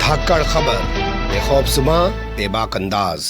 धाकड़ खबर, बेखौफजुमा, बेबाक अंदाज।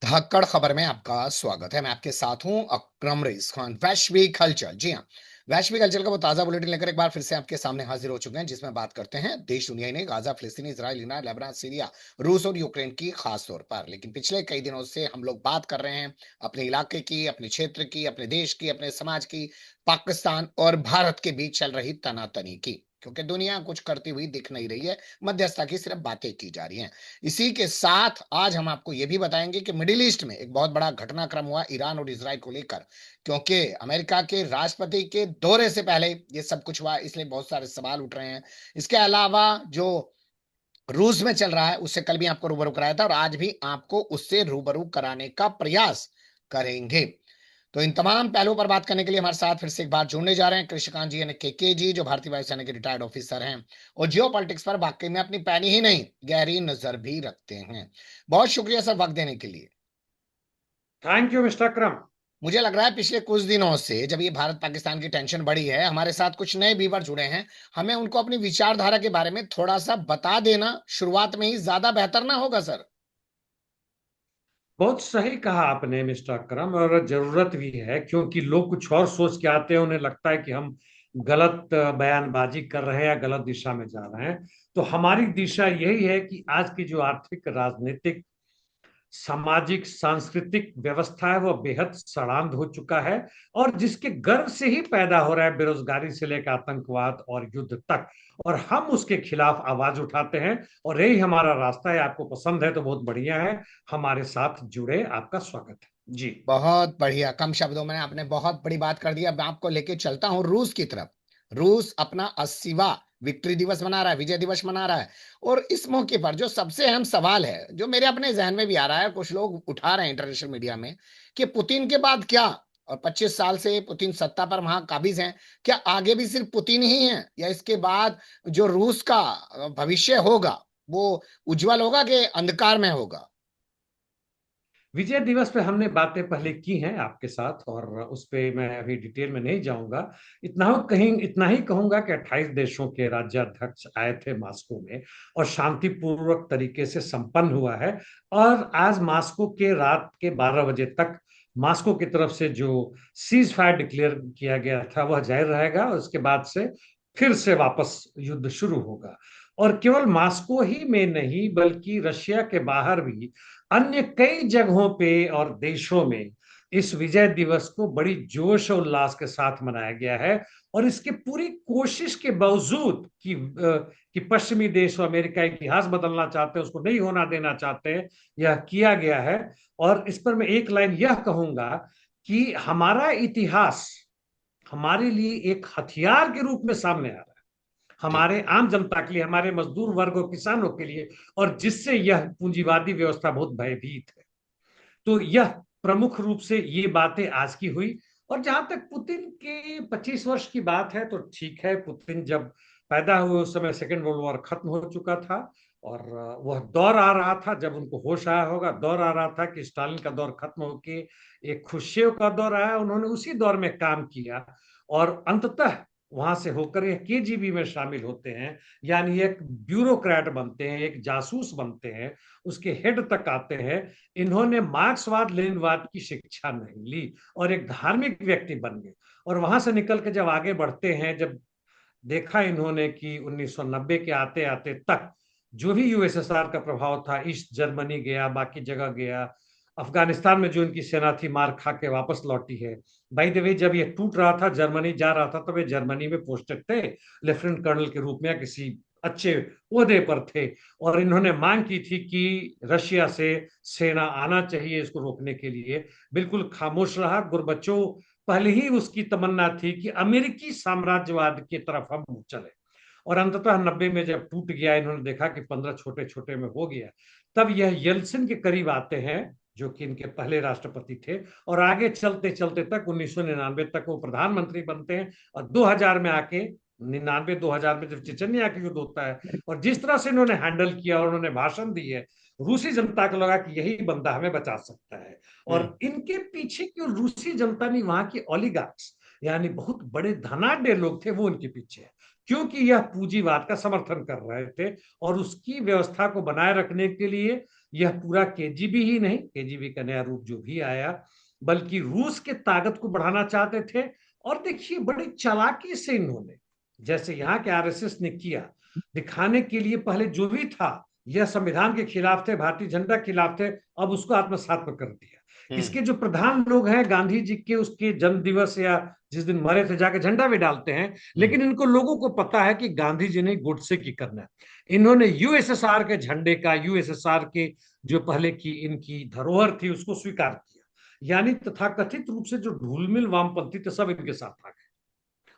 धाकड़ खबर में आपका स्वागत है। मैं आपके साथ हूं अकरम रईस खान। वैश्विक हलचल, जी हाँ, वैश्विक हलचल का वो ताजा बुलेटिन लेकर एक बार फिर से आपके सामने हाजिर हो चुके हैं, जिसमें बात करते हैं देश दुनिया ही नहीं, गाजा, फिलिस्तीन, इजराइल, ईरान, लेबनान, सीरिया, रूस और यूक्रेन की खास तौर पर। लेकिन पिछले कई दिनों से हम लोग बात कर रहे हैं अपने इलाके की, अपने क्षेत्र की, अपने देश की, अपने समाज की, पाकिस्तान और भारत के बीच चल रही तनातनी की, क्योंकि दुनिया कुछ करती हुई दिख नहीं रही है। मध्यस्थता की सिर्फ बातें की जा रही हैं। इसी के साथ आज हम आपको यह भी बताएंगे कि मिडिल ईस्ट में एक बहुत बड़ा घटनाक्रम हुआ ईरान और इजराइल को लेकर, क्योंकि अमेरिका के राष्ट्रपति के दौरे से पहले ये सब कुछ हुआ, इसलिए बहुत सारे सवाल उठ रहे हैं। इसके अलावा जो रूस में चल रहा है उससे कल भी आपको रूबरू कराया था और आज भी आपको उससे रूबरू कराने का प्रयास करेंगे। तो इन तमाम पहलुओं पर बात करने के लिए हमारे साथ फिर से एक बार जुड़ने जा रहे हैं कृषिकांत जी, यानी के जी, जो भारतीय वायुसेना के रिटायर्ड ऑफिसर हैं और जियो पॉलिटिक्स पर वाकई में अपनी पैनी ही नहीं गहरी नजर भी रखते हैं। बहुत शुक्रिया सर वक्त देने के लिए। थैंक यू मिस्टर अकरम। मुझे लग रहा है पिछले कुछ दिनों से जब ये भारत पाकिस्तान की टेंशन बढ़ी है, हमारे साथ कुछ नए व्यूवर जुड़े हैं। हमें उनको अपनी विचारधारा के बारे में थोड़ा सा बता देना शुरुआत में ही ज्यादा बेहतर ना होगा सर? बहुत सही कहा आपने मिस्टर अकरम, और जरूरत भी है क्योंकि लोग कुछ और सोच के आते हैं, उन्हें लगता है कि हम गलत बयानबाजी कर रहे हैं या गलत दिशा में जा रहे हैं। तो हमारी दिशा यही है कि आज की जो आर्थिक, राजनीतिक, सामाजिक, सांस्कृतिक व्यवस्था है वह बेहद सड़ांध हो चुका है, और जिसके गर्भ से ही पैदा हो रहा है बेरोजगारी से लेकर आतंकवाद और युद्ध तक, और हम उसके खिलाफ आवाज उठाते हैं। और यही हमारा रास्ता है। आपको पसंद है तो बहुत बढ़िया है, हमारे साथ जुड़े, आपका स्वागत है जी। बहुत बढ़िया, कम शब्दों में आपने बहुत बड़ी बात कर दी। अब मैं आपको लेके चलता हूं रूस की तरफ। रूस अपना 80वां विक्ट्री दिवस मना रहा है, विजय दिवस मना रहा है। और इस मौके पर जो सबसे अहम सवाल है, जो मेरे अपने जहन में भी आ रहा है, कुछ लोग उठा रहे हैं इंटरनेशनल मीडिया में, कि पुतिन के बाद क्या? और 25 साल से पुतिन सत्ता पर वहां काबिज हैं, क्या आगे भी सिर्फ पुतिन ही है, या इसके बाद जो रूस का भविष्य होगा वो उज्जवल होगा कि अंधकार में होगा? विजय दिवस पे हमने बातें पहले की हैं आपके साथ, और उस पे मैं अभी डिटेल में नहीं जाऊंगा। इतना ही कहूंगा कि 28 देशों के राज्याध्यक्ष आए थे मास्को में, और शांतिपूर्वक तरीके से संपन्न हुआ है। और आज मास्को के रात के 12 बजे तक मास्को की तरफ से जो सीज फायर डिक्लेयर किया गया था वह जारी रहेगा, और उसके बाद से फिर से वापस युद्ध शुरू होगा। और केवल मास्को ही में नहीं बल्कि रशिया के बाहर भी अन्य कई जगहों पे और देशों में इस विजय दिवस को बड़ी जोश और उल्लास के साथ मनाया गया है। और इसके पूरी कोशिश के बावजूद कि पश्चिमी देश और अमेरिका इतिहास बदलना चाहते हैं, उसको नहीं होना देना चाहते हैं, यह किया गया है। और इस पर मैं एक लाइन यह कहूंगा कि हमारा इतिहास हमारे लिए एक हथियार के रूप में सामने आ रहा है, जी। हमारे आम जनता के लिए, हमारे मजदूर वर्ग और किसानों के लिए, और जिससे यह पूंजीवादी व्यवस्था बहुत भयभीत है। तो यह प्रमुख रूप से ये बातें आज की हुई। और जहां तक पुतिन के 25 वर्ष की बात है तो ठीक है, पुतिन जब पैदा हुए उस समय सेकेंड वर्ल्ड वॉर खत्म हो चुका था, और वह दौर आ रहा था, जब उनको होश आया होगा, दौर आ रहा था कि स्टालिन का दौर खत्म होके एक खुश्चेव का दौर आया, उन्होंने उसी दौर में काम किया। और अंततः वहां से होकर ये केजीबी में शामिल होते हैं, यानी एक ब्यूरोक्रेट बनते हैं, एक जासूस बनते हैं, उसके हेड तक आते हैं। इन्होंने मार्क्सवाद लेनिनवाद की शिक्षा नहीं ली और एक धार्मिक व्यक्ति बन गए। और वहां से निकल के जब आगे बढ़ते हैं, जब देखा इन्होंने कि 1990 के आते आते तक जो भी यूएसएसआर का प्रभाव था, ईस्ट जर्मनी गया, बाकी जगह गया, अफगानिस्तान में जो इनकी सेना थी मार खा के वापस लौटी है। बाय द वे, जब ये टूट रहा था, जर्मनी जा रहा था, तब ये जर्मनी में पोस्टेड थे लेफ्टिनेंट कर्नल के रूप में या किसी अच्छे ओहदे पर थे। और इन्होंने मांग की थी कि रशिया से सेना आना चाहिए इसको रोकने के लिए। बिल्कुल खामोश रहा। गुरबच्चोव पहले ही उसकी तमन्ना थी कि अमेरिकी साम्राज्यवाद की तरफ हम चले। और अंततः 90 में जब टूट गया, इन्होंने देखा कि 15 छोटे छोटे में हो गया, तब यह येल्सिन के करीब आते हैं जो कि इनके पहले राष्ट्रपति थे। और आगे चलते चलते तक 1999 तक वो प्रधानमंत्री बनते हैं, और 2000 में आके 99-2000 में जब चेचन्या का युद्ध होता है, और जिस तरह से इन्होंने हैंडल किया और उन्होंने भाषण दी है, रूसी जनता को लगा कि यही बंदा हमें बचा सकता है। हम्म। और इनके पीछे की रूसी जनता नहीं, वहां की ओलिगार्क्स, यानी बहुत बड़े धनाढ्य लोग थे, वो उनके पीछे है, क्योंकि यह पूंजीवाद का समर्थन कर रहे थे। और उसकी व्यवस्था को बनाए रखने के लिए यह पूरा केजीबी ही नहीं, केजीबी का नया रूप जो भी आया, बल्कि रूस के ताकत को बढ़ाना चाहते थे। और देखिए बड़ी चालाकी से इन्होंने, जैसे यहाँ के आरएसएस ने किया, दिखाने के लिए पहले जो भी था यह संविधान के खिलाफ थे, भारतीय झंडा के खिलाफ थे, अब उसको आत्मसात कर दिया। इसके जो प्रधान लोग हैं गांधी जी के उसके जन्म दिवस या जिस दिन मरे थे जाके झंडा भी डालते हैं, लेकिन इनको लोगों को पता है कि गांधी जी ने गोडसे की करना है। इन्होंने यूएसएसआर के झंडे का, यूएसएसआर के जो पहले की इनकी धरोहर थी उसको स्वीकार किया। यानी तथाकथित रूप से जो ढूलमिल वामपंथी थे सब इनके साथ आ गए,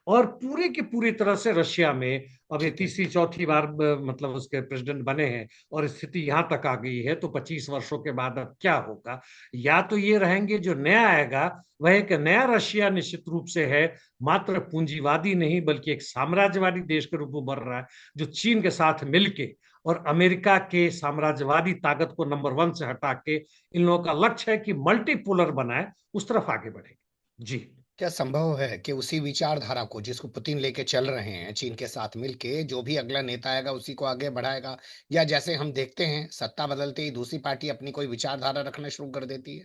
और पूरे की पूरी तरह से रशिया में अब ये ठीक है। तीसरी चौथी बार मतलब उसके प्रेसिडेंट बने हैं, और स्थिति यहां तक आ गई है। तो 25 वर्षों के बाद अब क्या होगा? या तो ये रहेंगे, जो नया आएगा वह एक नया रशिया निश्चित रूप से है, मात्र पूंजीवादी नहीं बल्कि एक साम्राज्यवादी देश के रूप में बढ़ रहा है, जो चीन के साथ मिलके और अमेरिका के साम्राज्यवादी ताकत को नंबर 1 से हटा के इन लोगों का लक्ष्य है कि मल्टीपोलर बनाए, उस तरफ आगे बढ़ेंगे। जी। क्या संभव है कि उसी विचारधारा को जिसको पुतिन लेके चल रहे हैं चीन के साथ मिलके, जो भी अगला नेता आएगा उसी को आगे बढ़ाएगा, या जैसे हम देखते हैं सत्ता बदलते ही दूसरी पार्टी अपनी कोई विचारधारा रखना शुरू कर देती है?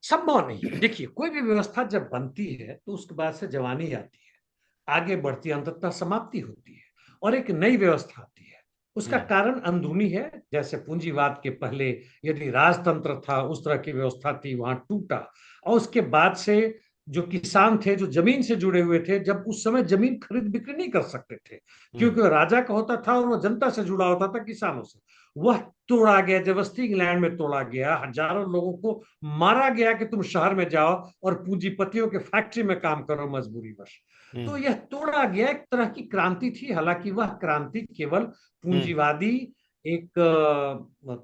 संभव नहीं है। देखिए कोई भी व्यवस्था जब बनती है तो उसके बाद से जवानी आती है, आगे बढ़ती है, अंततः समाप्ति होती है और एक नई व्यवस्था आती है। उसका हम्म। कारण अंदरूनी है। जैसे पूंजीवाद के पहले यदि राजतंत्र था, उस तरह की व्यवस्था थी, वहां टूटा। और उसके बाद से जो किसान थे, जो जमीन से जुड़े हुए थे, जब उस समय जमीन खरीद बिक्री नहीं कर सकते थे, हम्म। क्योंकि वो राजा का होता था और वो जनता से जुड़ा होता था, किसानों से। वह तोड़ा गया, जबरदस्ती इंग्लैंड में तोड़ा गया, हजारों लोगों को मारा गया कि तुम शहर में जाओ और पूंजीपतियों के फैक्ट्री में काम करो मजबूरीवश। तो हम्म। यह तोड़ा गया, एक तरह की क्रांति थी। हालांकि वह क्रांति केवल हम्म। पूंजीवादी एक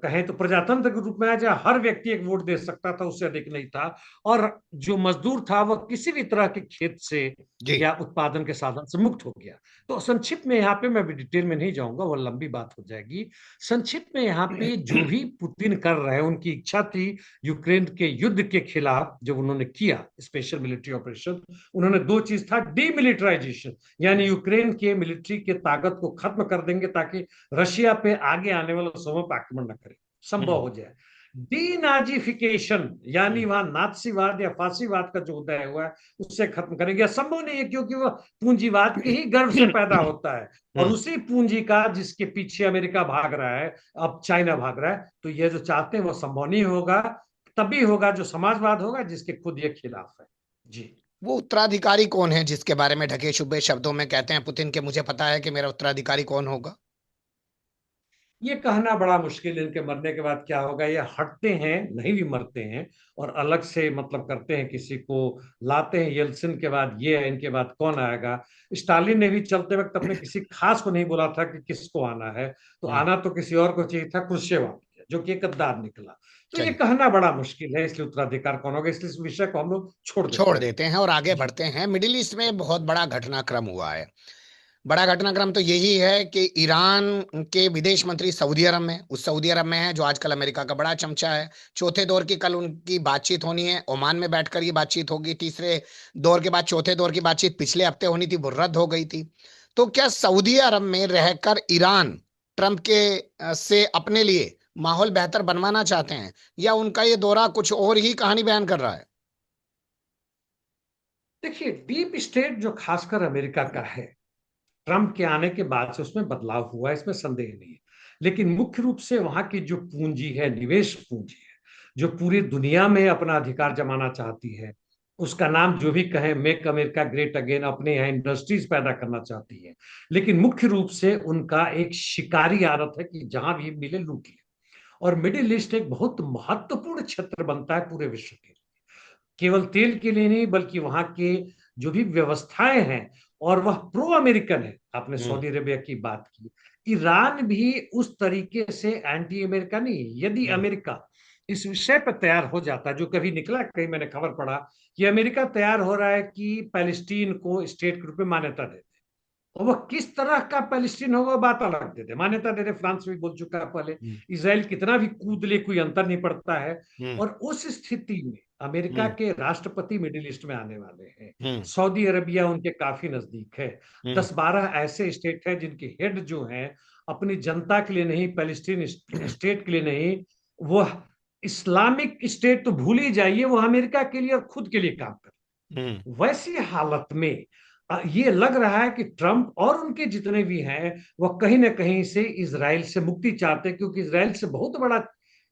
कहें तो प्रजातंत्र के रूप में आया, जहां हर व्यक्ति एक वोट दे सकता था, उससे अधिक नहीं था। और जो मजदूर था वह किसी भी तरह के खेत से जी। या उत्पादन के साधन से मुक्त हो गया। तो संक्षिप्त में यहाँ पे मैं भी डिटेल में नहीं जाऊंगा, वह लंबी बात हो जाएगी। संक्षिप्त में यहाँ पे जो भी पुतिन कर रहे हैं, उनकी इच्छा थी यूक्रेन के युद्ध के खिलाफ, जब उन्होंने किया स्पेशल मिलिट्री ऑपरेशन, उन्होंने दो चीज था, डीमिलिटराइजेशन, यानी यूक्रेन के मिलिट्री के ताकत को खत्म कर देंगे ताकि रशिया पे आगे आने वाले समय पर आक्रमण न करे, संभव हम्म। हो जाए। डीनाजीफिकेशन, यानी हम्म। वहां नाथसीवाद या फांसीवाद का जो उदय हुआ है उससे खत्म करेंगे। संभव नहीं है, क्योंकि वह पूंजीवाद के ही गर्भ से पैदा होता है, और हम्म। उसी पूंजी का जिसके पीछे अमेरिका भाग रहा है, अब चाइना भाग रहा है। तो ये जो चाहते हैं वो संभव नहीं होगा। तभी होगा जो समाजवाद होगा, जिसके खुद ये खिलाफ है। जी। वो उत्तराधिकारी कौन है जिसके बारे में ढके शुभे शब्दों में कहते हैं पुतिन के, मुझे पता है कि मेरा उत्तराधिकारी कौन होगा? ये कहना बड़ा मुश्किल है, इनके मरने के बाद क्या होगा। ये हटते हैं, नहीं भी मरते हैं, और अलग से मतलब करते हैं, किसी को लाते हैं। येल्सिन के बाद ये है, इनके बाद कौन आएगा? स्टालिन ने भी चलते वक्त अपने किसी खास को नहीं बोला था कि किसको आना है, तो हम्म। आना तो किसी और को चाहिए था, क्रुश्चेव आ गया, जो कि एक गद्दार निकला। तो ये चलिए, कहना बड़ा मुश्किल है, इसलिए उत्तराधिकार कौन होगा, इसलिए इस विषय को हम लोग छोड़ देते छोड़ हैं। देते हैं और आगे जी। बढ़ते हैं। मिडिल ईस्ट में बहुत बड़ा घटनाक्रम हुआ है। बड़ा घटनाक्रम तो यही है कि ईरान के विदेश मंत्री सऊदी अरब में, उस सऊदी अरब में है जो आजकल अमेरिका का बड़ा चमचा है। चौथे दौर की कल उनकी बातचीत होनी है, ओमान में बैठकर ये बातचीत होगी। तीसरे दौर के बाद चौथे दौर की बातचीत पिछले हफ्ते होनी थी, वो रद्द हो गई थी। तो क्या सऊदी अरब में रहकर ईरान ट्रंप के से अपने लिए माहौल बेहतर बनवाना चाहते हैं, या उनका ये दौरा कुछ और ही कहानी बयान कर रहा है? देखिए डीप स्टेट जो खासकर अमेरिका का है, ट्रंप के आने के बाद से उसमें बदलाव हुआ है, इसमें संदेह नहीं है। लेकिन मुख्य रूप से वहां की जो पूंजी है, निवेश पूंजी है, जो पूरी दुनिया में अपना अधिकार जमाना चाहती है, उसका नाम जो भी कहे, मेक अमेरिका ग्रेट अगेन, अपने यहाँ इंडस्ट्रीज पैदा करना चाहती है। लेकिन मुख्य रूप से उनका एक शिकारी आदत है कि जहां भी मिले लूट ले। और मिडिल ईस्ट एक बहुत महत्वपूर्ण क्षेत्र बनता है पूरे विश्व के लिए, केवल तेल के लिए नहीं, बल्कि वहां के जो भी व्यवस्थाएं हैं, और वह प्रो अमेरिकन है। आपने हम्म। सऊदी अरेबिया की बात की, ईरान भी उस तरीके से एंटी अमेरिका नहीं है। यदि हम्म। अमेरिका इस विषय पर तैयार हो जाता, जो कभी निकला, कहीं मैंने खबर पढ़ा कि अमेरिका तैयार हो रहा है कि पैलेस्टीन को स्टेट के रूप में मान्यता दे दे, और वह किस तरह का पैलेस्टीन होगा बात अलग, दे दे मान्यता दे दे, फ्रांस भी बोल चुका है पहले। हम्म। इसराइल कितना भी कूद ले कोई अंतर नहीं पड़ता है। हम्म। और उस स्थिति में अमेरिका के राष्ट्रपति मिडिल ईस्ट में आने वाले हैं। हम्म। सऊदी अरबिया उनके काफी नजदीक है। हम्म। 10-12 ऐसे स्टेट हैं जिनके हेड जो हैं अपनी जनता के लिए नहीं, पैलेस्टीन स्टेट के लिए नहीं, वो इस्लामिक स्टेट तो भूल ही जाइए, वो अमेरिका के लिए और खुद के लिए काम कर। वैसी हालत में ये लग रहा है कि ट्रंप और उनके जितने भी हैं वह कहीं ना कहीं से इजराइल से मुक्ति चाहते हैं, क्योंकि इजराइल से बहुत बड़ा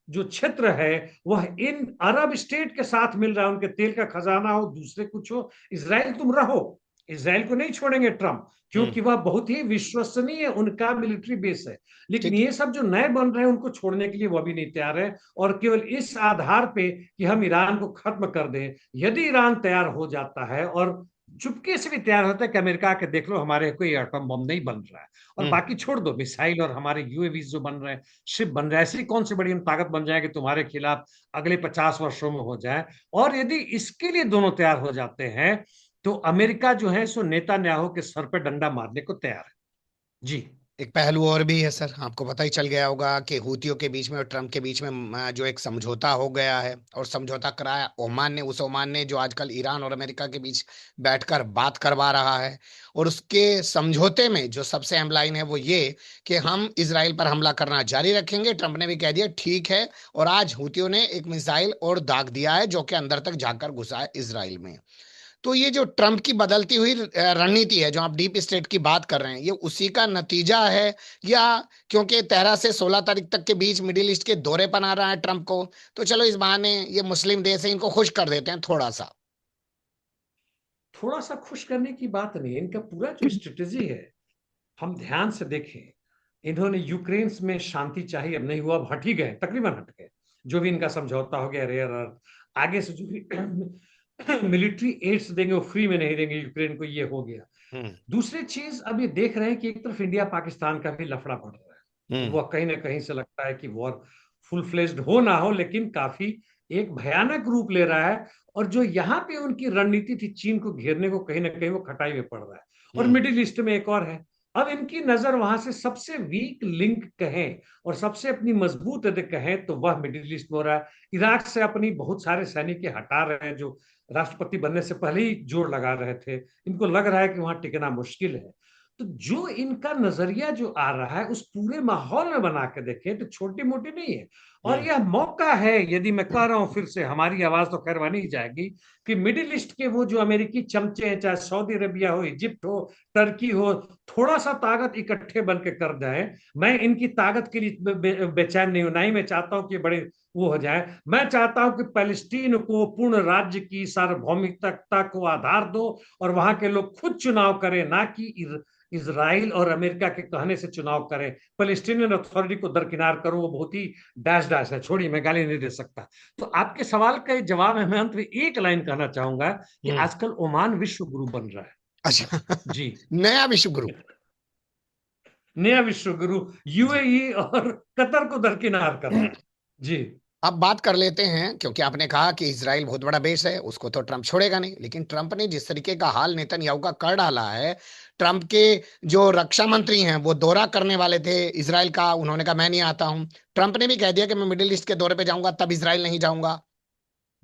जो क्षेत्र है वह इन अरब स्टेट के साथ मिल रहा है। उनके तेल का खजाना हो, दूसरे कुछ हो, इजराइल तुम रहो, इजराइल को नहीं छोड़ेंगे ट्रंप, क्योंकि वह बहुत ही विश्वसनीय उनका मिलिट्री बेस है। लेकिन ठीक। ये सब जो नए बन रहे हैं उनको छोड़ने के लिए वह भी नहीं तैयार है, और केवल इस आधार पे कि हम ईरान को खत्म कर दें। यदि ईरान तैयार हो जाता है और चुपके से भी तैयार होता है कि अमेरिका के देख लो हमारे कोई एटम बम नहीं बन रहा है, और बाकी छोड़ दो, मिसाइल और हमारे यूएवी जो बन रहे हैं, शिप बन रहे हैं, ऐसी कौन सी बड़ी हम ताकत बन जाए कि तुम्हारे खिलाफ अगले 50 वर्षों में हो जाए। और यदि इसके लिए दोनों तैयार हो जाते हैं तो अमेरिका जो है सो नेतान्याहू के सर पे डंडा मारने को तैयार है। जी। एक पहलू और भी है सर, आपको पता ही चल गया होगा कि हूतियों के बीच में और ट्रम्प के बीच में जो एक समझौता हो गया है, और समझौता कराया ओमान ने, उस ओमान ने जो आजकल ईरान और अमेरिका के बीच बैठकर बात करवा रहा है। और उसके समझौते में जो सबसे अहम लाइन है वो ये कि हम इसराइल पर हमला करना जारी रखेंगे। ट्रम्प ने भी कह दिया ठीक है, और आज हूतियों ने एक मिसाइल और दाग दिया है जो कि अंदर तक जाकर घुसा है इसराइल में। तो ये जो ट्रम्प की बदलती हुई रणनीति है, जो आप डीप स्टेट की बात कर रहे हैं, ये उसी का नतीजा है, या क्योंकि 13 से 16 तारीख तक के बीच मिडिल ईस्ट के दौरे पर आ रहा है ट्रम्प को, तो चलो इस बहाने ये मुस्लिम देश है, इनको खुश कर देते हैं थोड़ा सा। थोड़ा सा खुश करने की बात नहीं, इनका पूरा जो स्ट्रेटेजी है हम ध्यान से देखें। इन्होंने यूक्रेन में शांति चाहिए, अब नहीं हुआ, अब हट ही गए, तकरीबन हट गए। जो भी इनका समझौता हो गया रेयर अर्थ, आगे से जो भी मिलिट्री एड्स देंगे वो फ्री में नहीं देंगे यूक्रेन को, ये हो गया। हम्म। दूसरी चीज अब ये देख रहे हैं कि एक तरफ इंडिया पाकिस्तान का भी लफड़ा पड़ रहा है, हम्म। वह कहीं ना कहीं से लगता है कि वॉर फुल फ्लेज्ड हो ना हो लेकिन काफी एक भयानक रूप ले रहा है। और जो यहाँ पे उनकी रणनीति थी चीन को घेरने को, कहीं ना कहीं वो खटाई में पड़ रहा है। और हम्म। मिडिल ईस्ट में एक और है, अब इनकी नजर वहां से सबसे वीक लिंक कहें और सबसे अपनी मजबूत यदि कहें तो वह मिडिल ईस्ट में हो रहा है। इराक से अपनी बहुत सारे सैनिक हटा रहे हैं जो राष्ट्रपति बनने से पहले ही जोर लगा रहे थे, इनको लग रहा है कि वहां टिकना मुश्किल है। तो जो इनका नजरिया जो आ रहा है उस पूरे माहौल में बना के देखें तो छोटी मोटी नहीं है। और हम्म। यह मौका है, यदि मैं कह रहा हूं फिर से, हमारी आवाज तो खैर बनी जाएगी, कि मिडिल ईस्ट के वो जो अमेरिकी चमचे हैं, चाहे सऊदी अरबिया हो, इजिप्ट हो, टर्की हो, थोड़ा सा ताकत इकट्ठे बन के कर जाए। मैं इनकी ताकत के लिए बेचैन नहीं हूं, ना ही मैं चाहता हूं कि बड़े वो हो जाए। मैं चाहता हूं कि पैलेस्टीन को पूर्ण राज्य की सार्वभौमिकता को आधार दो और वहां के लोग खुद चुनाव करें, ना कि इजराइल और अमेरिका के कहने से चुनाव करें। पैलेस्टीनियन अथॉरिटी को दरकिनार करो, वो बहुत ही डैश डैश है, छोड़िए मैं गाली नहीं दे सकता। तो आपके सवाल का जवाब है, मैं अंत में एक लाइन कहना चाहूंगा कि हम्म। आजकल ओमान विश्व गुरु बन रहा है। अच्छा। जी। नया विश्व गुरु। नया विश्व गुरु जी। यूएई और कतर को दरकिनार कर रहा है। जी। अब बात कर लेते हैं, क्योंकि आपने कहा कि इसराइल बहुत बड़ा देश है, उसको तो ट्रम्प छोड़ेगा नहीं, लेकिन ट्रम्प ने जिस तरीके का हाल नेतन्याहू का कर डाला है, ट्रम्प के जो रक्षा मंत्री हैं वो दौरा करने वाले थे इसराइल का, उन्होंने कहा मैं नहीं आता हूं। ट्रम्प ने भी कह दिया कि मैं मिडिल ईस्ट के दौरे पे जाऊंगा, तब इसराइल नहीं जाऊंगा।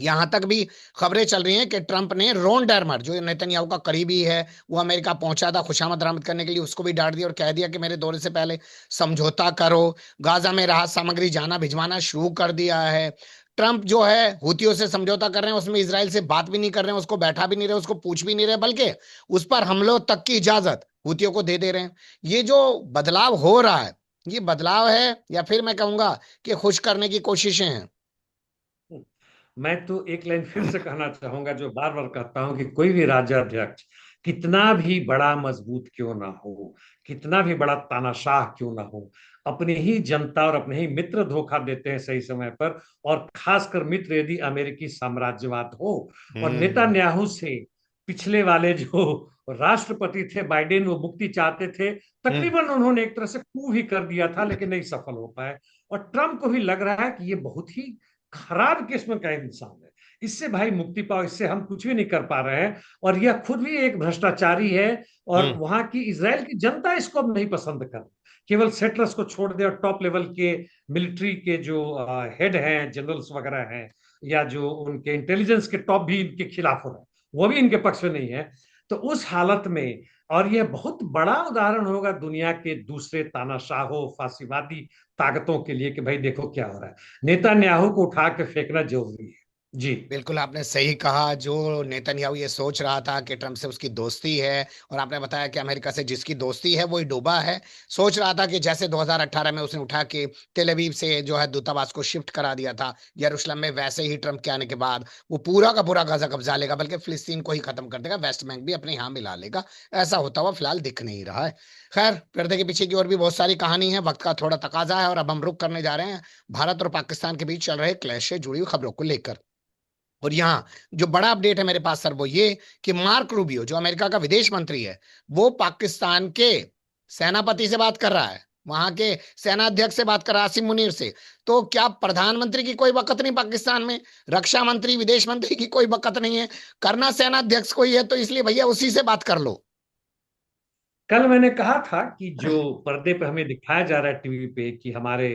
यहां तक भी खबरें चल रही हैं कि ट्रंप ने रोन डर्मर, जो नेतन्याहू का करीबी है, वो अमेरिका पहुंचा था खुशामद बरामद करने के लिए, उसको भी डांट दिया और कह दिया कि मेरे दौरे से पहले समझौता करो। गाजा में राहत सामग्री जाना भिजवाना शुरू कर दिया है। ट्रंप जो है हुतियों से समझौता कर रहे हैं, उसमें इसराइल से बात भी नहीं कर रहे हैं, उसको बैठा भी नहीं रहे, उसको पूछ भी नहीं रहे, बल्कि उस पर हमलों तक की इजाजत हुतियों को दे दे रहे हैं। ये जो बदलाव हो रहा है, ये बदलाव है या फिर मैं कहूंगा कि खुश करने की कोशिशें हैं? मैं तो एक लाइन फिर से कहना चाहूंगा जो बार बार कहता हूं कि कोई भी राज्याध्यक्ष कितना भी बड़ा मजबूत क्यों ना हो, कितना भी बड़ा तानाशाह क्यों ना हो, अपनी ही जनता और अपने ही मित्र धोखा देते हैं सही समय पर, और खासकर मित्र यदि अमेरिकी साम्राज्यवाद हो। और हम्म। नेतान्याहू से पिछले वाले जो राष्ट्रपति थे बाइडेन, वो मुक्ति चाहते थे, हम्म। तकरीबन उन्होंने एक तरह से कू भी कर दिया था लेकिन नहीं सफल हो पाए। और ट्रंप को भी लग रहा है कि ये बहुत ही खराब किस्म का इंसान है, इससे भाई मुक्ति पाओ, इससे हम कुछ भी नहीं कर पा रहे हैं। और यह खुद भी एक भ्रष्टाचारी है, और हम्म। वहां की इजराइल की जनता इसको अब नहीं पसंद कर, केवल सेटलर्स को छोड़ दे और टॉप लेवल के मिलिट्री के जो हेड हैं, जनरल्स वगैरह हैं, या जो उनके इंटेलिजेंस के टॉप भी इनके खिलाफ हो रहे हैं, वो भी इनके पक्ष में नहीं है। तो उस हालत में, और यह बहुत बड़ा उदाहरण होगा दुनिया के दूसरे तानाशाहों फांसीवादी ताकतों के लिए कि भाई देखो क्या हो रहा है, नेतन्याहू को उठा के फेंकना जरूरी है। जी। बिल्कुल आपने सही कहा। जो नेतन्याहू ये सोच रहा था कि ट्रम्प से उसकी दोस्ती है, और आपने बताया कि अमेरिका से जिसकी दोस्ती है वही डूबा है। सोच रहा था कि जैसे 2018 में उसने उठा के तेल अवीव से जो है दूतावास को शिफ्ट करा दिया था यरूशलेम में, वैसे ही ट्रम्प के आने के बाद वो पूरा का पूरा गाजा कब्जा लेगा, बल्कि फिलिस्तीन को ही खत्म कर देगा, वेस्ट बैंक भी अपने यहाँ मिला लेगा। ऐसा होता हुआ फिलहाल दिख नहीं रहा है। खैर, पर्दे के पीछे की और भी बहुत सारी कहानी है, वक्त का थोड़ा तकाजा है, और अब हम रुक करने जा रहे हैं भारत और पाकिस्तान के बीच चल रहे क्लैश से जुड़ी हुई खबरों को लेकर। और यहाँ जो बड़ा अपडेट है मेरे पास सर, वो ये कि मार्क रूबियो जो अमेरिका का विदेश मंत्री है, वो पाकिस्तान के सेनापति से बात कर रहा है, वहां के सेना अध्यक्ष से बात कर रहा है, आसिम मुनीर से। तो क्या प्रधानमंत्री की कोई वक़्त नहीं पाकिस्तान में, रक्षा मंत्री विदेश मंत्री की कोई वक़्त नहीं है, करना सेना अध्यक्ष को ही है, तो इसलिए भैया उसी से बात कर लो। कल मैंने कहा था कि जो पर्दे पे हमें दिखाया जा रहा है टीवी पे कि हमारे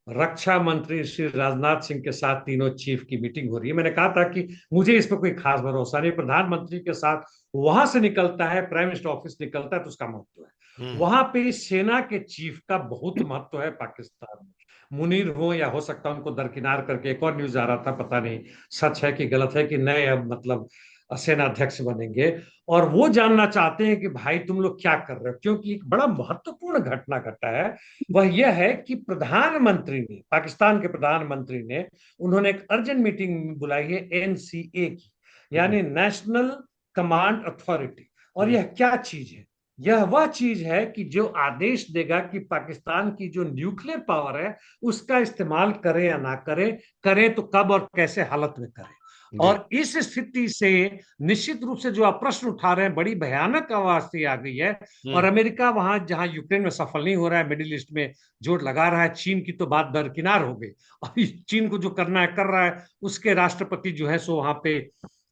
रक्षा मंत्री श्री राजनाथ सिंह के साथ तीनों चीफ की मीटिंग हो रही है, मैंने कहा था कि मुझे इस पर कोई खास भरोसा नहीं। प्रधानमंत्री के साथ वहां से निकलता है, प्राइम मिनिस्टर ऑफिस निकलता है, तो उसका महत्व है। हम्म। वहां पे सेना के चीफ का बहुत महत्व है पाकिस्तान में। मुनीर हो या हो सकता है उनको दरकिनार करके एक और न्यूज आ रहा था, पता नहीं सच है कि गलत है, कि नए अब मतलब सेना अध्यक्ष बनेंगे। और वो जानना चाहते हैं कि भाई तुम लोग क्या कर रहे हो, क्योंकि एक बड़ा महत्वपूर्ण घटना घटा है। वह यह है कि प्रधानमंत्री ने, पाकिस्तान के प्रधानमंत्री ने, उन्होंने एक अर्जेंट मीटिंग बुलाई है एनसीए की, हम्म। यानी नेशनल कमांड अथॉरिटी। और हम्म। यह क्या चीज है? यह वह चीज है कि जो आदेश देगा कि पाकिस्तान की जो न्यूक्लियर पावर है उसका इस्तेमाल करें या ना करें, करें तो कब और कैसे हालत में करें। जी। और इस स्थिति से निश्चित रूप से जो आप प्रश्न उठा रहे हैं, बड़ी भयानक आवाज से आ गई है। और हम्म। अमेरिका वहां जहां यूक्रेन में सफल नहीं हो रहा है, मिडिल ईस्ट में जोर लगा रहा है, चीन की तो बात दरकिनार हो गई। और चीन को जो करना है कर रहा है, उसके राष्ट्रपति जो है सो वहां पे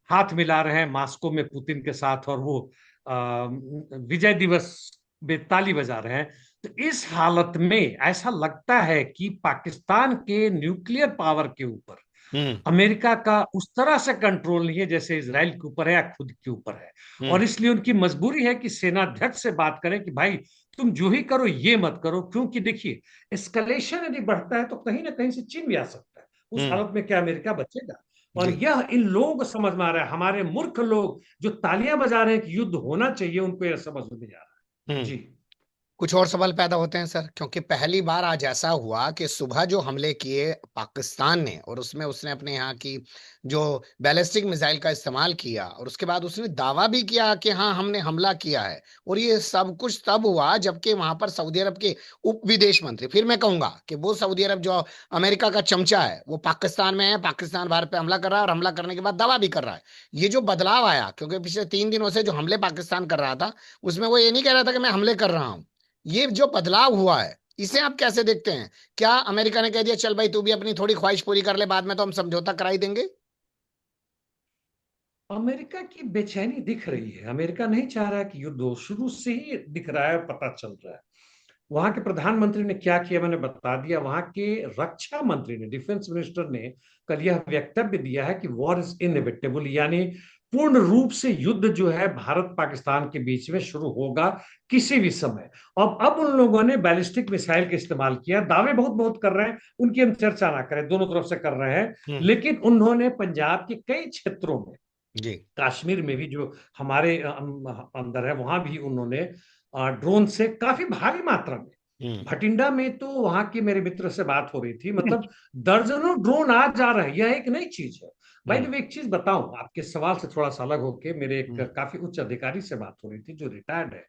हाथ मिला रहे हैं मास्को में पुतिन के साथ, और वो विजय दिवस में ताली बजा रहे हैं। तो इस हालत में ऐसा लगता है कि पाकिस्तान के न्यूक्लियर पावर के ऊपर हम्म। अमेरिका का उस तरह से कंट्रोल नहीं है जैसे इसराइल के ऊपर है या खुद के ऊपर है। हम्म। और इसलिए उनकी मजबूरी है कि सेनाध्यक्ष से बात करें कि भाई तुम जो ही करो ये मत करो, क्योंकि देखिए एस्कलेशन यदि बढ़ता है तो कहीं ना कहीं से चीन भी आ सकता है। उस हम्म। हालत में क्या अमेरिका बचेगा? और जी। यह इन लोगों को समझ में आ रहा है, हमारे मूर्ख लोग जो तालियां बजा रहे हैं कि युद्ध होना चाहिए, उनको यह समझ में नहीं आ रहा है। हम्म। जी। कुछ और सवाल पैदा होते हैं सर, क्योंकि पहली बार आज ऐसा हुआ कि सुबह जो हमले किए पाकिस्तान ने, और उसमें उसने अपने यहाँ की जो बैलिस्टिक मिसाइल का इस्तेमाल किया, और उसके बाद उसने दावा भी किया कि हाँ हमने हमला किया है। और ये सब कुछ तब हुआ जबकि वहां पर सऊदी अरब के उप विदेश मंत्री, फिर मैं कहूंगा कि वो सऊदी अरब जो अमेरिका का चमचा है, वो पाकिस्तान में है, पाकिस्तान भारत पे हमला कर रहा है, और हमला करने के बाद दावा भी कर रहा है। ये जो बदलाव आया, क्योंकि पिछले 3 दिनों से जो हमले पाकिस्तान कर रहा था, उसमें वो ये नहीं कह रहा था कि मैं हमले कर रहा हूं। ये जो बदलाव हुआ है, इसे आप कैसे देखते हैं? क्या अमेरिका ने कह दिया चल भाई तू भी अपनी थोड़ी ख्वाहिश पूरी कर ले, बाद में तो हम समझौता करा ही देंगे? अमेरिका की बेचैनी दिख रही है, अमेरिका नहीं चाह रहा है कि युद्ध हो, शुरू से ही दिख रहा है, पता चल रहा है। वहां के प्रधानमंत्री ने क्या किया मैंने बता दिया। वहां के रक्षा मंत्री ने, डिफेंस मिनिस्टर ने कल यह वक्तव्य दिया है कि वॉर इज इनएविटेबल, यानी पूर्ण रूप से युद्ध जो है भारत पाकिस्तान के बीच में शुरू होगा किसी भी समय। अब उन लोगों ने बैलिस्टिक मिसाइल का इस्तेमाल किया, दावे बहुत बहुत कर रहे हैं, उनकी हम चर्चा ना करें, दोनों तरफ से कर रहे हैं। हम्म। लेकिन उन्होंने पंजाब के कई क्षेत्रों में, जी। कश्मीर में भी जो हमारे अंदर है, वहां भी उन्होंने ड्रोन से काफी भारी मात्रा में, हम्म। भटिंडा में तो वहां के मेरे मित्र से बात हो रही थी, मतलब दर्जनों ड्रोन आ जा रहे हैं, यह एक नई चीज है। भाई हम्म। जब एक चीज बताऊं, आपके सवाल से थोड़ा सा अलग होके, मेरे एक हम्म। काफी उच्च अधिकारी से बात हो रही थी जो रिटायर्ड है,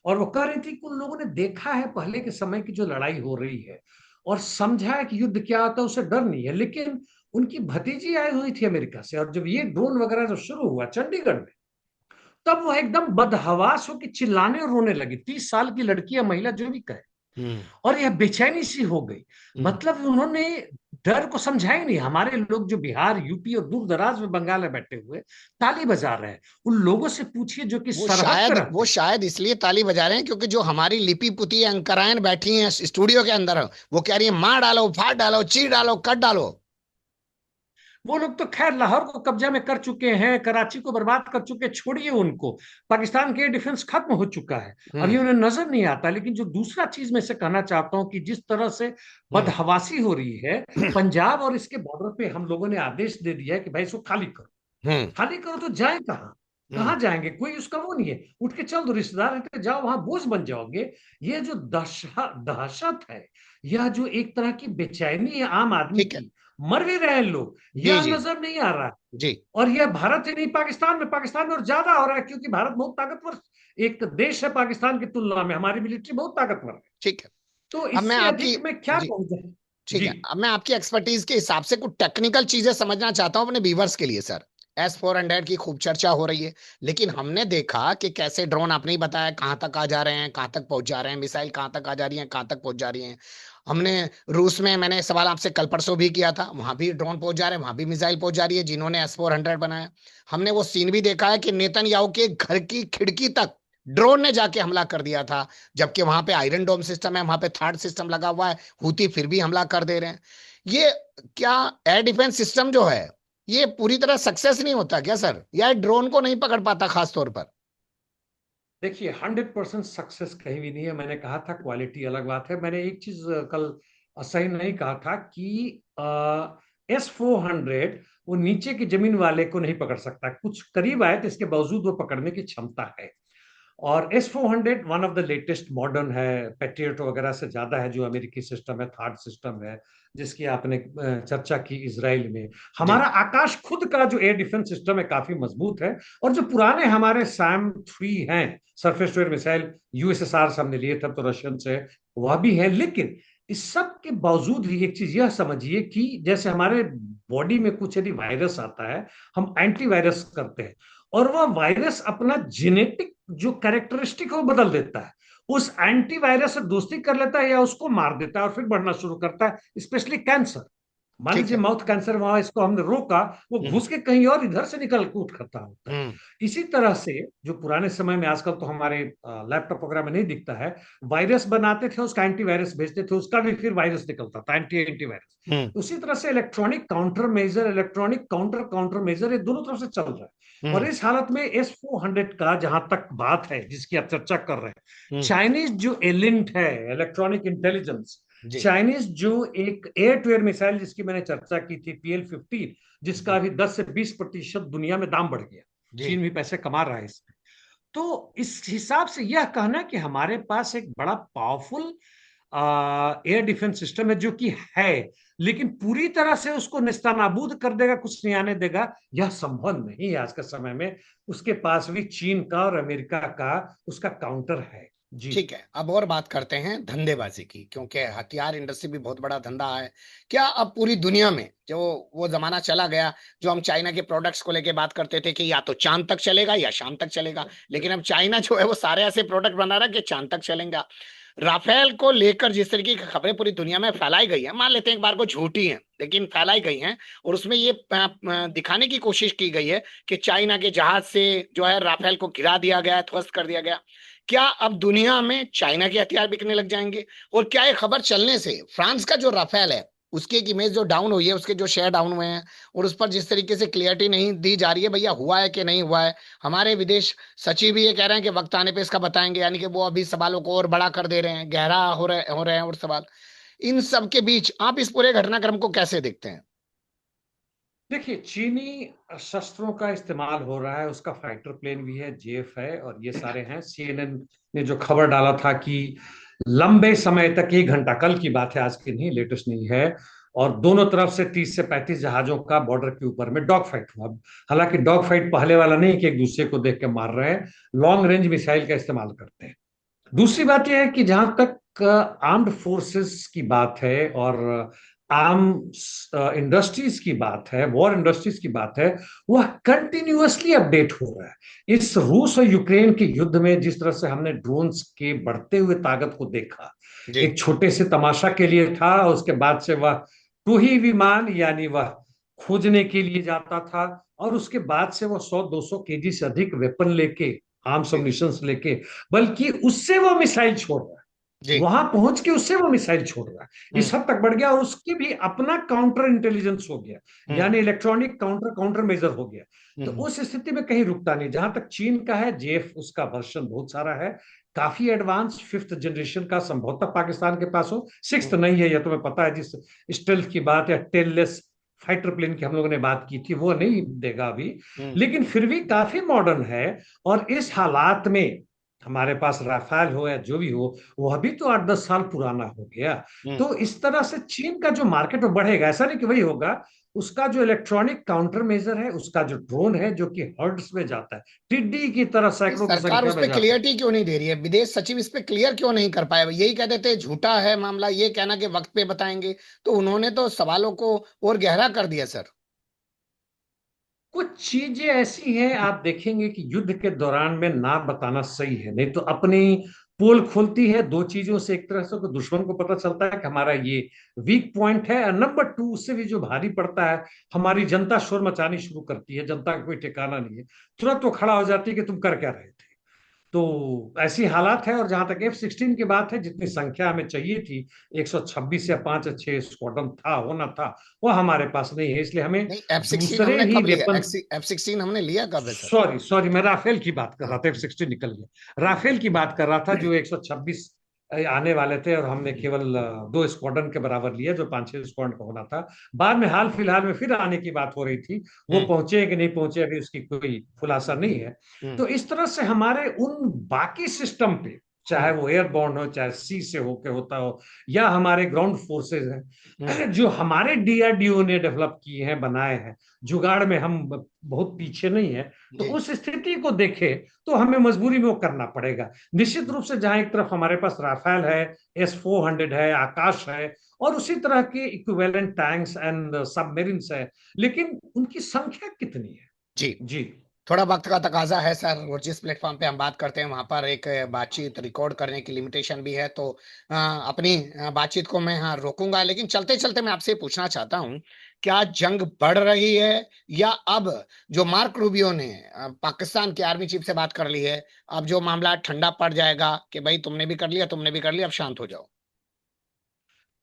और वो कह रही थी कि उन लोगों ने देखा है पहले के समय की जो लड़ाई हो रही है, और समझा है कि युद्ध क्या होता है, उससे डर नहीं है। लेकिन उनकी भतीजी आई हुई थी अमेरिका से, और जब ये ड्रोन वगैरह जो शुरू हुआ चंडीगढ़ में, तब वो एकदम बदहवास होकर चिल्लाने और रोने लगी, 30 साल की लड़की या महिला जो भी कहे। हम्म। और यह बेचैनी सी हो गई, हम्म। मतलब उन्होंने डर को समझा ही नहीं। हमारे लोग जो बिहार यूपी और दूर दराज में बंगाल में बैठे हुए ताली बजा रहे हैं, उन लोगों से पूछिए जो कि वो सरहद पे शायद रहते वो हैं। शायद इसलिए ताली बजा रहे हैं क्योंकि जो हमारी लिपि पुती अंकरायन बैठी हैं स्टूडियो के अंदर, वो कह रही है मार डालो, फाड़ डालो, चीर डालो, कट डालो। वो लोग तो खैर लाहौर को कब्जा में कर चुके हैं, कराची को बर्बाद कर चुके, छोड़िए उनको। पाकिस्तान के डिफेंस खत्म हो चुका है, अब ये हम्म। उन्हें नजर नहीं आता। लेकिन जो दूसरा चीज मैं इसे कहना चाहता हूं कि जिस तरह से हम्म। बदहवासी हो रही है पंजाब और इसके बॉर्डर पे, हम लोगों ने आदेश दे दिया है कि भाई इसको खाली करो। हम्म। खाली करो तो जाए कहाँ? हम्म। कहाँ जाएंगे? कोई उसका वो नहीं है। उठ के चल दो, रिश्तेदार रहते जाओ, वहां बोझ बन जाओगे। ये जो दहशत है, यह जो एक तरह की बेचैनी है आम आदमी ठीक है। की, मर भी रहे हैं लोग, जी यह जी। नजर नहीं आ रहा है। जी। और यह भारत ही नहीं, पाकिस्तान में और ज्यादा हो रहा है, क्योंकि भारत बहुत ताकतवर एक देश है। पाकिस्तान की तुलना में हमारी मिलिट्री बहुत ताकतवर है। ठीक है। तो अब मैं इससे आपकी, अधिक मैं क्या जी, कहूँ जाए? ठीक जी। है, अब मैं आपकी एक्सपर्टीज के हिसाब से कुछ टेक्निकल चीजें समझना चाहता हूं अपने व्यूवर्स के लिए सर। S-400 की खूब चर्चा हो रही है, लेकिन हमने देखा कि कैसे ड्रोन, आपने ही बताया कहां तक आ जा रहे हैं, कहां तक पहुंच जा रहे हैं, मिसाइल कहां तक आ जा रही हैं, कहां तक पहुंच जा रही हैं। हमने रूस में, मैंने सवाल आपसे कल परसों भी किया था, वहां भी ड्रोन पहुंच जा रहे हैं, वहां भी मिसाइल पहुंच जा रही है जिन्होंने S-400 बनाया। हमने वो सीन भी देखा है कि नेतन्याहू के घर की खिड़की तक ड्रोन ने जाके हमला कर दिया था, जबकि वहां पे आयरन डोम सिस्टम है, वहां पे थर्ड सिस्टम लगा हुआ है, हूती फिर भी हमला कर दे रहे हैं। ये क्या एयर डिफेंस सिस्टम जो है, ये पूरी तरह सक्सेस नहीं होता क्या सर, या ड्रोन को नहीं पकड़ पाता खास तौर पर? देखिए, 100% सक्सेस कहीं भी नहीं है। मैंने कहा था क्वालिटी अलग बात है। मैंने एक चीज कल सही नहीं कहा था कि S-400 वो नीचे की जमीन वाले को नहीं पकड़ सकता। कुछ करीब आए तो इसके बावजूद वो पकड़ने की क्षमता है। और S-400 one of the latest modern है, पेट्रियट वगैरह से ज्यादा है। जो अमेरिकी सिस्टम है, थर्ड सिस्टम है, जिसकी आपने चर्चा की इसराइल में। जी। हमारा आकाश खुद का जो एयर डिफेंस सिस्टम है काफी मजबूत है। और जो पुराने हमारे सैम 3 हैं, surface to air missile, USSR से हमने लिए थे, तो रशियन से, वह भी है। लेकिन इस सब के बावजूद भी एक चीज यह समझिए कि जैसे हमारे बॉडी में कुछ यदि वायरस आता है, हम एंटीवायरस करते हैं, और वह वायरस अपना जेनेटिक जो कैरेक्टरिस्टिक है वो बदल देता है। उस एंटीवायरस से दोस्ती कर लेता है या उसको मार देता है और फिर बढ़ना शुरू करता है, स्पेशली कैंसर। मान ठीक लीजिए है। माउथ कैंसर, वहां इसको हमने रोका, वो हम्म। घुस के कहीं और इधर से निकल कूद करता होता है। हम्म। इसी तरह से जो पुराने समय में, आजकल तो हमारे लैपटॉप वगैरह में नहीं दिखता है, वायरस बनाते थे, उसका एंटीवायरस भेजते थे, उसका भी फिर वायरस निकलता था, एंटीवायरस। हम्म। उसी तरह से इलेक्ट्रॉनिक काउंटर काउंटर मेजर, ये दोनों तरफ से चल रहा है। और हम्म। इस हालत में S-400 का जहां तक बात है, जिसकी आप चर्चा कर रहे हैं, हम्म। चाइनीज जो एलिंट है, इलेक्ट्रॉनिक इंटेलिजेंस, जी। चाइनीज जो एक एयर टू एयर मिसाइल जिसकी मैंने चर्चा की थी, PL-15, जिसका जी। अभी 10 से 20% दुनिया में दाम बढ़ गया। जी। चीन भी पैसे कमा रहा है इसमें। तो इस हिसाब से यह कहना कि हमारे पास एक बड़ा पावरफुल एयर डिफेंस सिस्टम है, जो कि है, लेकिन पूरी तरह से उसको निस्तानाबूद कर देगा, कुछ नहीं आने देगा, यह संभव नहीं है आज के समय में। उसके पास भी चीन का और अमेरिका का उसका काउंटर है। जी। ठीक है, अब और बात करते हैं धंधेबाजी की, क्योंकि हथियार इंडस्ट्री भी बहुत बड़ा धंधा है। क्या अब पूरी दुनिया में जो वो जमाना चला गया, जो हम चाइना के प्रोडक्ट्स को लेके बात करते थे कि या तो चांद तक चलेगा या शाम तक चलेगा, लेकिन अब चाइना जो है वो सारे ऐसे प्रोडक्ट बना रहा है कि चांद तक चलेगा। राफेल को लेकर जिस तरीके की खबरें पूरी दुनिया में फैलाई गई है, मान लेते हैं एक बार को झूठी है, लेकिन फैलाई गई हैं, और उसमें ये दिखाने की कोशिश की गई है कि चाइना के जहाज से जो है राफेल को गिरा दिया गया, ध्वस्त कर दिया गया। क्या अब दुनिया में चाइना के हथियार बिकने लग जाएंगे? और क्या ये खबर चलने से फ्रांस का जो राफेल है, उसकी एक इमेज जो डाउन हुई है, उसके जो शेयर डाउन हुए हैं, और उस पर जिस तरीके से क्लियरिटी नहीं दी जा रही है भैया हुआ है कि नहीं हुआ है, हमारे विदेश सचिव भी ये कह रहे हैं कि वक्त आने पे इसका बताएंगे, यानी कि वो अभी सवालों को और बड़ा कर दे रहे हैं, गहरा हो रहे हैं और सवाल। इन सब के बीच आप इस पूरे घटनाक्रम को कैसे देखते हैं? देखिए, चीनी शस्त्रों का इस्तेमाल हो रहा है, उसका फाइटर प्लेन भी है, जेएफ है, और ये सारे हैं। CNN ने जो खबर डाला था कि लंबे समय तक, 1 घंटा, कल की बात है, आज की नहीं, लेटेस्ट नहीं है, और दोनों तरफ से 30 से 35 जहाजों का बॉर्डर के ऊपर में डॉग फाइट हुआ। हालांकि डॉग फाइट पहले वाला नहीं कि एक दूसरे को देख के मार रहे हैं, लॉन्ग रेंज मिसाइल का इस्तेमाल करते हैं। दूसरी बात यह है कि जहां तक आर्म्ड फोर्सेस की बात है और आर्म इंडस्ट्रीज की बात है, वॉर इंडस्ट्रीज की बात है, वह कंटिन्यूअसली अपडेट हो रहा है। इस रूस और यूक्रेन के युद्ध में जिस तरह से हमने ड्रोन्स के बढ़ते हुए ताकत को देखा, जी। एक छोटे से तमाशा के लिए था, उसके बाद से वह टू ही विमान, यानी वह खोजने के लिए जाता था, और उसके बाद से वह 100-200 kg से अधिक वेपन लेके, आर्म्स जी। और लेके, बल्कि उससे वो मिसाइल छोड़ रहा है। जी। वहां पहुंच के उससे वो मिसाइल छोड़ रहा है, हम्म। इस हद तक बढ़ गया। और उसके भी अपना काउंटर इंटेलिजेंस हो गया, हम्म। यानी इलेक्ट्रॉनिक काउंटर काउंटर मेजर हो गया। तो हम्म। उस स्थिति में कहीं रुकता नहीं। जहां तक चीन का है, जेफ उसका वर्षन बहुत सारा है, काफी एडवांस 5th जनरेशन का संभवतः पाकिस्तान के पास हो, 6th हम्म। नहीं है, यह तुम्हें पता है। जिस स्टेल्थ की बात या टेललेस फाइटर प्लेन की हम लोगों ने बात की थी, वो नहीं देगा अभी, हम्म। लेकिन फिर भी काफी मॉडर्न है। और इस हालात में हमारे पास राफेल हो या जो भी हो, वो अभी तो 8-10 साल पुराना हो गया। हम्म। तो इस तरह से चीन का जो मार्केट वो बढ़ेगा, ऐसा नहीं कि वही होगा। उसका जो इलेक्ट्रॉनिक काउंटर मेजर है, उसका जो ड्रोन है जो कि हर्ड्स में जाता है, टिड्डी की तरह नहीं, सैकड़ों की सरकार संख्या उस में पर जाता है। क्लियरिटी क्यों नहीं दे रही है? विदेश सचिव इस पे क्लियर क्यों नहीं कर पाए? यही कह देते झूठा है मामला, ये कहना कि वक्त पे बताएंगे। तो उन्होंने तो सवालों को और गहरा कर दिया सर। कुछ चीजें ऐसी हैं, आप देखेंगे कि युद्ध के दौरान में ना बताना सही है, नहीं तो अपनी पोल खोलती है दो चीजों से। एक तरह से तो दुश्मन को पता चलता है कि हमारा ये वीक पॉइंट है, और नंबर 2 उससे भी जो भारी पड़ता है, हमारी जनता शोर मचानी शुरू करती है। जनता का कोई ठिकाना नहीं है, तुरंत वो खड़ा हो जाती है कि तुम कर क्या रहे थे। तो ऐसी हालात है। और जहां तक F-16 की बात है, जितनी संख्या हमें चाहिए थी, 126 या 5 या 6 स्क्वाड्रन था, होना था, वो हमारे पास नहीं है। इसलिए हमें नहीं, F-16 दूसरे हमने ही कब लिया? वेपन। F-16 हमने लिया कब है सर? सॉरी सॉरी, मैं राफेल की बात कर रहा हाँ। था, F-16 निकल गया। राफेल की बात कर रहा था, जो 126 आने वाले थे, और हमने केवल 2 स्क्वाड्रन के बराबर लिया, जो 5-6 स्क्वाड्रन का होना था। बाद में हाल फिलहाल में फिर आने की बात हो रही थी, वो हम्म। पहुंचे कि नहीं पहुंचे अभी उसकी कोई खुलासा नहीं है। हम्म। तो इस तरह से हमारे उन बाकी सिस्टम पे, चाहे हम्म। वो एयरबॉर्न हो, चाहे सी से होके होता हो, या हमारे ग्राउंड फोर्सेज हम्म। हैं, जो हमारे DRDO ने डेवलप किए हैं, बनाए हैं, जुगाड़ में हम बहुत पीछे नहीं है। तो जी। उस स्थिति को देखे तो हमें मजबूरी में वो करना पड़ेगा। निश्चित रूप से जहां एक तरफ हमारे पास राफेल है, S-400 है, आकाश है, और उसी तरह के इक्विवेलेंट टैंक्स एंड सबमरीन्स है, लेकिन उनकी संख्या कितनी है? जी। जी। थोड़ा वक्त का तकाजा है सर, और जिस प्लेटफॉर्म पे हम बात करते हैं वहां पर एक बातचीत रिकॉर्ड करने की लिमिटेशन भी है। तो अपनी बातचीत को मैं हाँ रोकूंगा, लेकिन चलते चलते मैं आपसे पूछना चाहता हूं, क्या जंग बढ़ रही है, या अब जो मार्क रूबियो ने पाकिस्तान के आर्मी चीफ से बात कर ली है, अब जो मामला ठंडा पड़ जाएगा कि भाई तुमने भी कर लिया, तुमने भी कर लिया, अब शांत हो जाओ?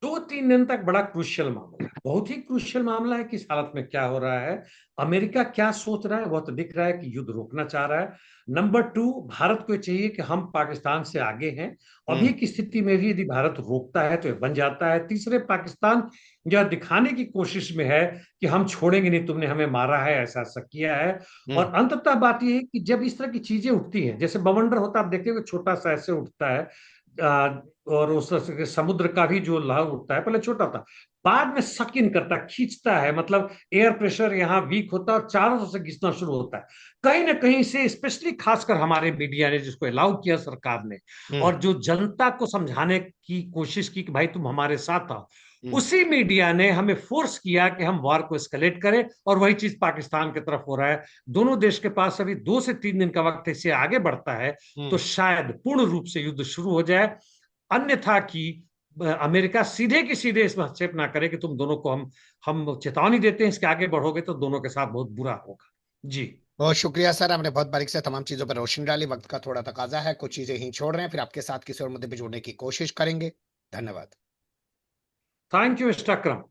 2-3 दिन तक बड़ा क्रूशियल मामला है, बहुत ही क्रूशियल मामला है कि इस हालत में क्या हो रहा है। अमेरिका क्या सोच रहा है, वह तो दिख रहा है कि युद्ध रोकना चाह रहा है। नंबर 2, भारत को चाहिए कि हम पाकिस्तान से आगे हैं। अभी हम्म। की स्थिति में भी यदि भारत रोकता है तो ये बन जाता है। तीसरे, पाकिस्तान यह दिखाने की कोशिश में है कि हम छोड़ेंगे नहीं, तुमने हमें मारा है, ऐसा ऐसा किया है। हम्म। और अंततः बात यह है कि जब इस तरह की चीजें उठती हैं, जैसे बवंडर होता है, आप देखते हो छोटा सा ऐसे उठता है, और उस समुद्र का भी जो लहर उठता है, पहले छोटा था, बाद में सक इन करता, खींचता है, मतलब एयर प्रेशर यहाँ वीक होता है और चारों तरफ से खींचना शुरू होता है। कहीं ना कहीं से, स्पेशली खासकर हमारे मीडिया ने, जिसको अलाउ किया सरकार ने, हम्म। और जो जनता को समझाने की कोशिश की कि भाई तुम हमारे साथ आओ, हम्म। उसी मीडिया ने हमें फोर्स किया कि हम वार को एस्केलेट करें, और वही चीज पाकिस्तान की तरफ हो रहा है। दोनों देश के पास अभी 2 से 3 दिन का वक्त है, इससे आगे बढ़ता है तो हम्म। शायद पूर्ण रूप से युद्ध शुरू हो जाए। अन्यथा कि अमेरिका सीधे की सीधे इसमें हस्तक्षेप ना करे कि तुम दोनों को हम चेतावनी देते हैं, इसके आगे बढ़ोगे तो दोनों के साथ बहुत बुरा होगा। जी। बहुत शुक्रिया सर, आपने बहुत बारीक से तमाम चीजों पर रोशनी डाली। वक्त का थोड़ा तकाजा है, कुछ चीजें ही छोड़ रहे हैं, फिर आपके साथ किसी और मुद्दे पे जोड़ने की कोशिश करेंगे। धन्यवाद। Thank you mister Akram.